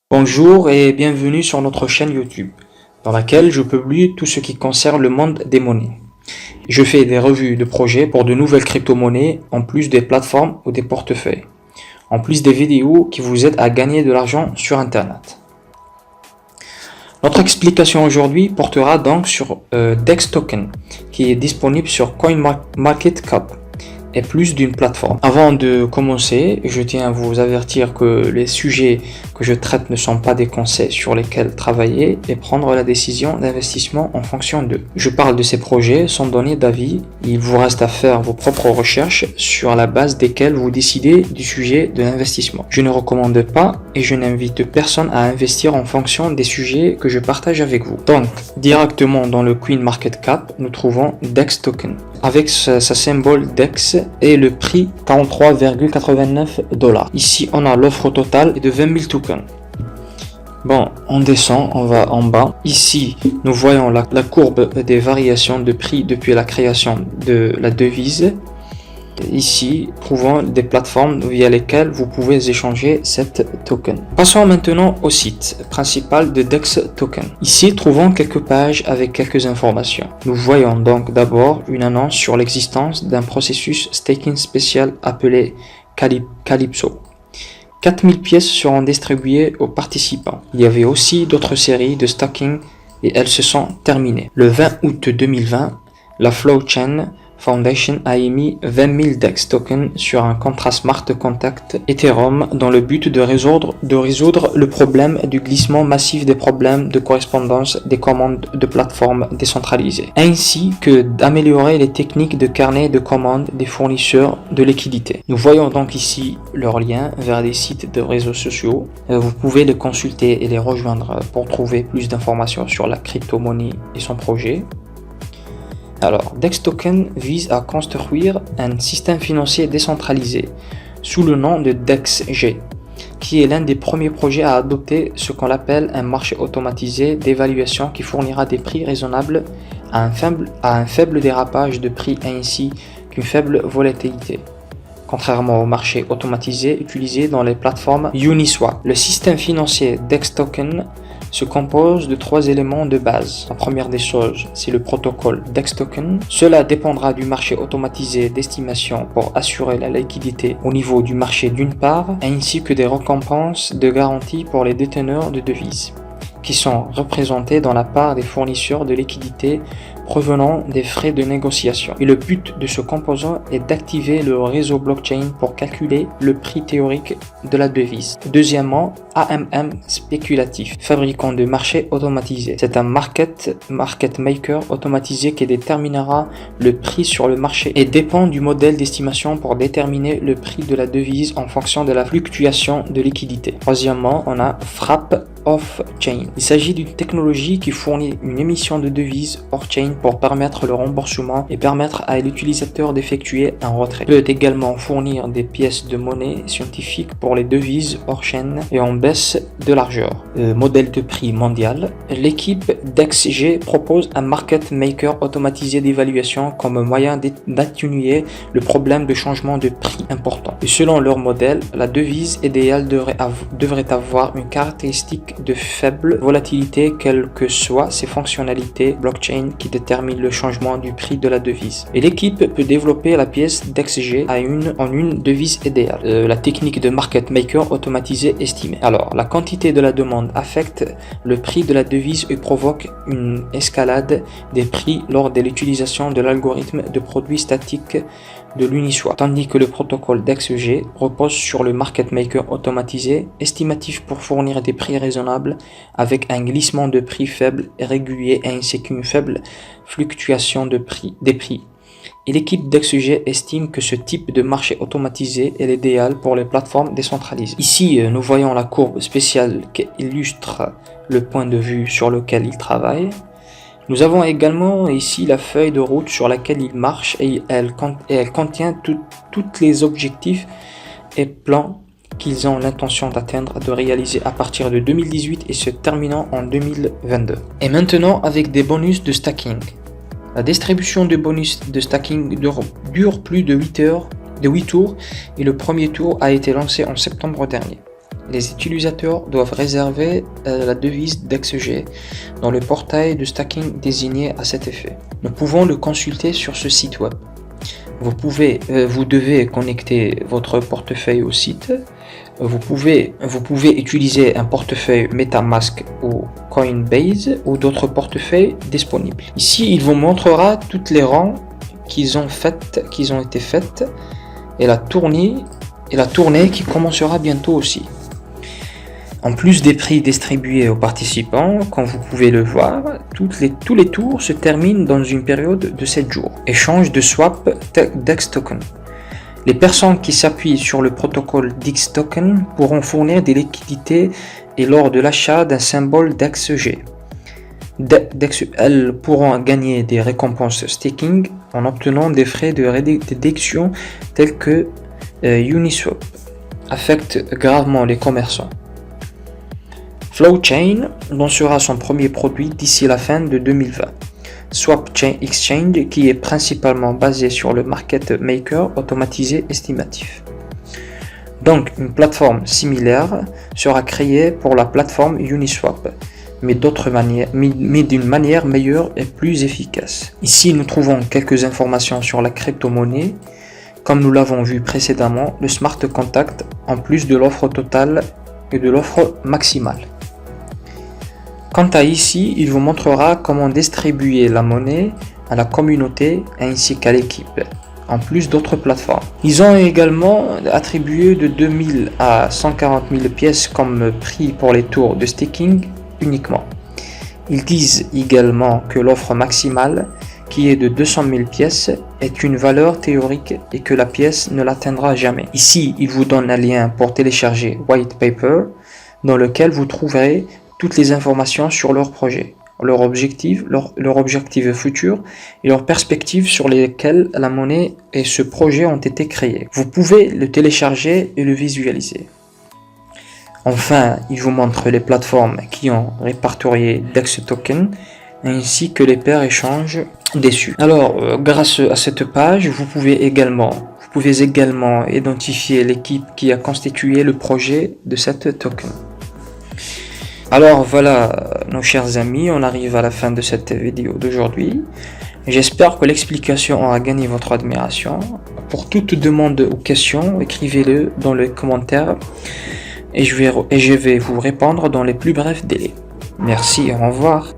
Bonjour et bienvenue sur notre chaîne YouTube, dans laquelle je publie tout ce qui concerne le monde des monnaies. Je fais des revues de projets pour de nouvelles crypto-monnaies, en plus des plateformes ou des portefeuilles, en plus des vidéos qui vous aident à gagner de l'argent sur Internet. Notre explication aujourd'hui portera donc sur DEX Token, qui est disponible sur CoinMarketCap et plus d'une plateforme. Avant de commencer, je tiens à vous avertir que les sujets que je traite ne sont pas des conseils sur lesquels travailler et prendre la décision d'investissement en fonction d'eux. Je parle de ces projets sans donner d'avis, il vous reste à faire vos propres recherches sur la base desquelles vous décidez du sujet de l'investissement. Je ne recommande pas et je n'invite personne à investir en fonction des sujets que je partage avec vous. Donc, directement dans le CoinMarketCap, nous trouvons DEX Token, avec sa symbole DEX et le prix 43,89$. Ici, on a l'offre totale de 20 000 tokens. Bon, on descend, on va en bas. Ici, nous voyons la courbe des variations de prix depuis la création de la devise. Ici, trouvons des plateformes via lesquelles vous pouvez échanger cette token. Passons maintenant au site principal de DEX Token. Ici, trouvons quelques pages avec quelques informations. Nous voyons donc d'abord une annonce sur l'existence d'un processus staking spécial appelé Calypso. 4000 pièces seront distribuées aux participants. Il y avait aussi d'autres séries de staking et elles se sont terminées. Le 20 août 2020, la Flowchain Foundation a émis 20 000 DEX tokens sur un contrat smart contract Ethereum dans le but de résoudre le problème du glissement massif des problèmes de correspondance des commandes de plateformes décentralisées, ainsi que d'améliorer les techniques de carnet de commandes des fournisseurs de liquidités. Nous voyons donc ici leurs liens vers des sites de réseaux sociaux. Vous pouvez les consulter et les rejoindre pour trouver plus d'informations sur la crypto-monnaie et son projet. Alors, DEX Token vise à construire un système financier décentralisé sous le nom de DEXG, qui est l'un des premiers projets à adopter ce qu'on appelle un marché automatisé d'évaluation qui fournira des prix raisonnables à un faible dérapage de prix ainsi qu'une faible volatilité, contrairement au marché automatisé utilisé dans les plateformes Uniswap. Le système financier DEX Token se compose de 3 éléments de base. La première des choses, c'est le protocole DEX Token. Cela dépendra du marché automatisé d'estimation pour assurer la liquidité au niveau du marché d'une part, ainsi que des récompenses de garantie pour les déteneurs de devises, qui sont représentés dans la part des fournisseurs de liquidités provenant des frais de négociation. Et le but de ce composant est d'activer le réseau blockchain pour calculer le prix théorique de la devise. Deuxièmement, AMM spéculatif, fabricant de marché automatisé. C'est un market maker automatisé qui déterminera le prix sur le marché et dépend du modèle d'estimation pour déterminer le prix de la devise en fonction de la fluctuation de liquidité. Troisièmement, on a Frappe off-chain. Il s'agit d'une technologie qui fournit une émission de devises hors-chain pour permettre le remboursement et permettre à l'utilisateur d'effectuer un retrait. Il peut également fournir des pièces de monnaie scientifique pour les devises hors-chain et en baisse de largeur. Modèle de prix mondial. L'équipe DEXG propose un market maker automatisé d'évaluation comme moyen d'atténuer le problème de changement de prix important. Et selon leur modèle, la devise idéale devrait avoir une caractéristique de faible volatilité, quelles que soient ses fonctionnalités blockchain qui déterminent le changement du prix de la devise. Et l'équipe peut développer la pièce DEXG en une devise idéale. La technique de market maker automatisé estimée. Alors, la quantité de la demande affecte le prix de la devise et provoque une escalade des prix lors de l'utilisation de l'algorithme de produits statiques de l'Uniswap, tandis que le protocole DEXG repose sur le market maker automatisé estimatif pour fournir des prix raisonnables avec un glissement de prix faible et régulier ainsi qu'une faible fluctuation des prix. Et l'équipe DEXG estime que ce type de marché automatisé est l'idéal pour les plateformes décentralisées. Ici, nous voyons la courbe spéciale qui illustre le point de vue sur lequel il travaille. Nous avons également ici la feuille de route sur laquelle il marche et elle contient tous les objectifs et plans qu'ils ont l'intention d'atteindre, de réaliser à partir de 2018 et se terminant en 2022. Et maintenant avec des bonus de stacking. La distribution de bonus de stacking dure plus de 8 tours et le premier tour a été lancé en septembre dernier. Les utilisateurs doivent réserver la devise DexG dans le portail de stacking désigné à cet effet. Nous pouvons le consulter sur ce site web. Vous devez connecter votre portefeuille au site. Vous pouvez utiliser un portefeuille MetaMask ou Coinbase ou d'autres portefeuilles disponibles. Ici, il vous montrera toutes les rangs qui ont été faites et la tournée qui commencera bientôt aussi. En plus des prix distribués aux participants, comme vous pouvez le voir, tous les tours se terminent dans une période de 7 jours. Échange de swap DEX token. Les personnes qui s'appuient sur le protocole DEX token pourront fournir des liquidités et lors de l'achat d'un symbole DEXG. Elles pourront gagner des récompenses staking en obtenant des frais de déduction tels que Uniswap affecte gravement les commerçants. Flowchain lancera son premier produit d'ici la fin de 2020. SwapChain Exchange, qui est principalement basé sur le market maker automatisé estimatif. Donc, une plateforme similaire sera créée pour la plateforme Uniswap, mais d'une manière meilleure et plus efficace. Ici, nous trouvons quelques informations sur la crypto-monnaie. Comme nous l'avons vu précédemment, le smart contract, en plus de l'offre totale et de l'offre maximale. Quant à ici, il vous montrera comment distribuer la monnaie à la communauté ainsi qu'à l'équipe, en plus d'autres plateformes. Ils ont également attribué de 2000 à 140 000 pièces comme prix pour les tours de staking uniquement. Ils disent également que l'offre maximale, qui est de 200 000 pièces, est une valeur théorique et que la pièce ne l'atteindra jamais. Ici, ils vous donnent un lien pour télécharger White Paper, dans lequel vous trouverez toutes les informations sur leur projet, leur objectif futur et leurs perspectives sur lesquelles la monnaie et ce projet ont été créés. Vous pouvez le télécharger et le visualiser. Enfin, il vous montre les plateformes qui ont répertorié DEX Token ainsi que les paires échanges dessus. Alors, grâce à cette page, vous pouvez également identifier l'équipe qui a constitué le projet de cette token. Alors voilà, nos chers amis, on arrive à la fin de cette vidéo d'aujourd'hui. J'espère que l'explication aura gagné votre admiration. Pour toute demande ou question, écrivez-le dans les commentaires et je vais vous répondre dans les plus brefs délais. Merci et au revoir.